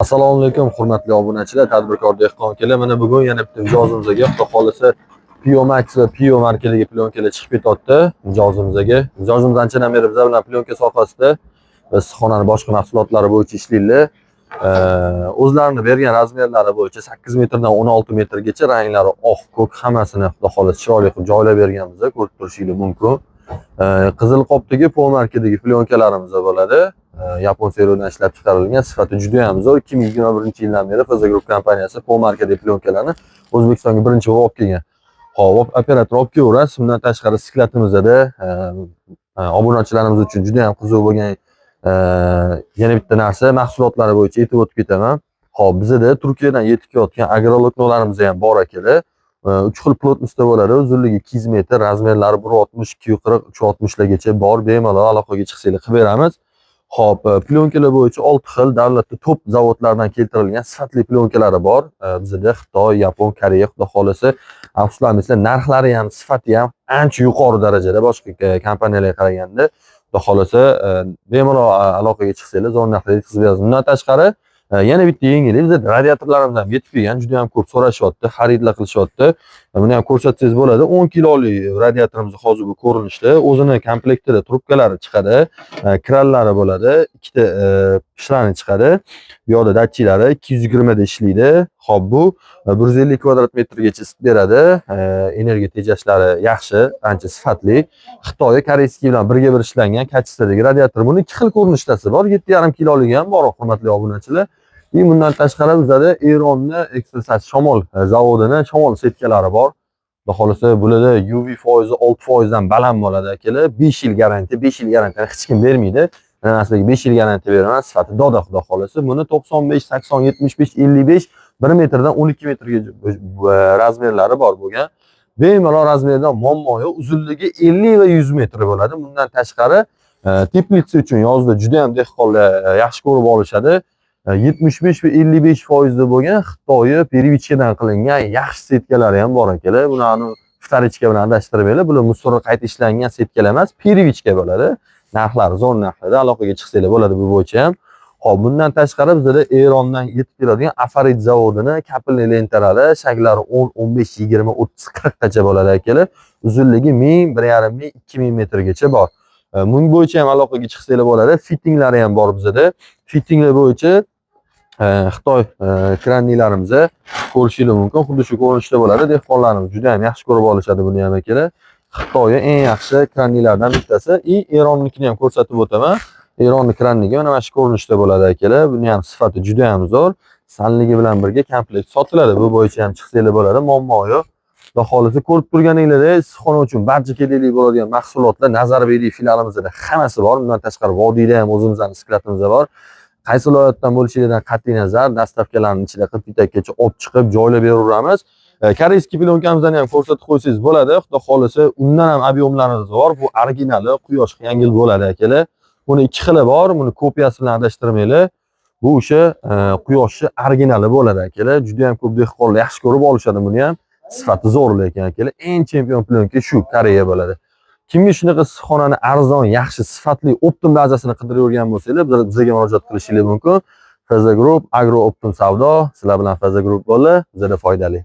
Assalomu alaykum hurmatli obunachilar, tadbirkor dehqon akalar. Mana bugun yana bitta mijozimizga Xudo xolisa Piomax va Pio markalariga plyonkalar chiqib ketyapti mijozimizga. Mijozimiz anchadan beri bizlar bilan plyonka sohasida va issiqxonaning boshqa mahsulotlari bo'yicha ishlaydilar. O'zlarini bergan razmerlari bo'yicha 8 metrdan 16 metrgacha ranglari oq, ko'k hammasini Xudo xolisa chiroyli qilib joylab berganmiz, ko'rib turishingiz mumkin. Qizil qopdagi Pio markadagi plyonkalarimiz bo'ladi. Yapon serovidan ishlab chiqarilgan, sifati juda ham zo'r. 2021-yildan beri Faza Group kompaniyasi Pio markadagi plyonkalarni O'zbekistonga birinchi olib kelgan. Hop, operator olib kelaverasiz. Bundan tashqari siklatimizda obunachilarimiz uchun juda ham qiziq bo'lgan yana bitta narsa, mahsulotlari bo'yicha aytib o'tib ketaman. Hop, bizda Turkiyadan yetib kelayotgan agroloknolarimiz ham bor akalar. 3 xil plotnosda bo'ladi. Uzunligi 200 metr, razmerlari 1.60, 240, 360 largacha bor. Bemalol aloqaga chiqsanglar qilib beramiz. Hop, plyonkalar bo'yicha 6 xil davlatda top zavodlardan keltirilgan sifatli plyonkalari bor. Bizda Xitoy, Yapon, Koreya, Xudo xolisa, afsuslanmaysizlar, narxlari ham, sifati ham ancha yuqori darajada boshqa kompaniyalarga qaraganda. Xudo xolisa, bemalol aloqaga chiqsanglar, zo'r narxda yetkazib beramiz. Bundan tashqari yana bitta yangilik, bizda radiatorlarimiz ham yetib kelgan, juda ham ko'p so'rashyapti, xaridlar qilishyapti. Buni ham ko'rsatsangiz bo'ladi. 10 kilolik radiatorimiz hozir bu ko'rinishda, o'zini komplektida trubkalari chiqadi, kranlari bo'ladi, ikkita pishrani chiqadi. Bu yerda datchiklari 220 da ishlaydi. Xo'p, bu 150 kvadrat metrgacha isitib beradi. Energiya tejashlari yaxshi, ancha sifatli. Xitoy, koreyskiy bilan birga bir ishlangan kachistadagi radiator. Buni ikki xil ko'rinishdasi bor, 7,5 kiloligi ham bor, hurmatli obunachilar. Bundan tashqari bizda Eronning Ekstrasat shamol zavodini shamol setkalari bor. Xudo xolisa bularda UV foizi 6% dan baland bo'ladi akalar. 5 yil garantiya, 5 yil garantiyani hech kim bermaydi. Mana sizlarga 5 yil garantiya beraman, sifati doda Xudo xolisa. Buni 95, 80, 75, 55, 1 metrdan 12 metrga razmerlari bor bo'lgan. Bemalol razmerdan muammo yo'q. Uzunligi 50 va 100 metr bo'ladi. Bundan tashqari teplitsa uchun yozda juda ham dehqonlar yaxshi ko'rib olishadi. 75 va 55% bo'lgan Xitoy perivichkadan qilingan yaxshi setkalari ham bor akalar. Buni futarichka bilan adashtirmaylar. Bular mussorga qayta ishlangan setkalar emas, perivichka bo'ladi. Narxlari zo'r narxlarda, aloqaga chiqsanglar bo'ladi bu bo'yicha ham. Xo'p, bundan tashqari bizda Erondan yetib keladigan Afarid zavodini kapilli lentalari, shaklari 10, 15, 20, 30, 40 gacha bo'ladi akalar. Uzunligi 1000, 1,5 ming, 2000 metrgacha bor. Bunga bo'yicha ham aloqaga chiqsanglar bo'ladi. Fittinglari ham bor bizda. Fittinglar bo'yicha Xitoy krannilarimiz ko'rishingiz mumkin. Xuddi shu ko'rinishda bo'ladi. Dehqonlarimiz juda ham yaxshi ko'rib olishadi buni ham akalar. Xitoy eng yaxshi krannilardan bittasi. Eronnikini ham ko'rsatib o'taman. Eronning krannigi mana shu ko'rinishda bo'ladi akalar. Buni ham sifati juda ham zo'r. Sanligi bilan birga komplekt sotiladi. Bu bo'yicha ham chiqsanglar bo'ladi. Muammo yo'q. Xudo xolisa ko'rib turganingizdek, issiqxona uchun barcha kerakli bo'ladigan mahsulotlar Nazarbekdagi filialimizda hammasi bor. Bundan tashqari vodiyda ham o'zimizning siklatimiz bor. Qaysi viloyatdan bo'lishidan qat'iy nazar dastavkalarning ichida qilib bitakgacha olib chiqib joylab beraveramiz. Koreyskiy plyonkamizni ham ko'rsatib qo'ysangiz bo'ladi. Xudo xolisa, undan ham ob'yomlarimiz bor. Bu originali, quyosh yengil bo'ladi akalar. Buni ikki xili bor. Buni kopiyasi bilan adashtirmaylar. Bu o'sha quyoshni originali bo'ladi akalar. Juda ham ko'p dehqonlar yaxshi ko'rib olishadi buni ham. Sifati zo'r lekin akalar. Eng chempion plyonka shu Koreya bo'ladi. Kimga shunaqa issiqxonani arzon, yaxshi, sifatli, optim bazasini qidirib yurgan bo'lsangiz, bizga murojaat qilishingiz mumkin. Faza Group, Agro Optim savdo, sizlar bilan Faza Group bo'ldi, bizga foydali.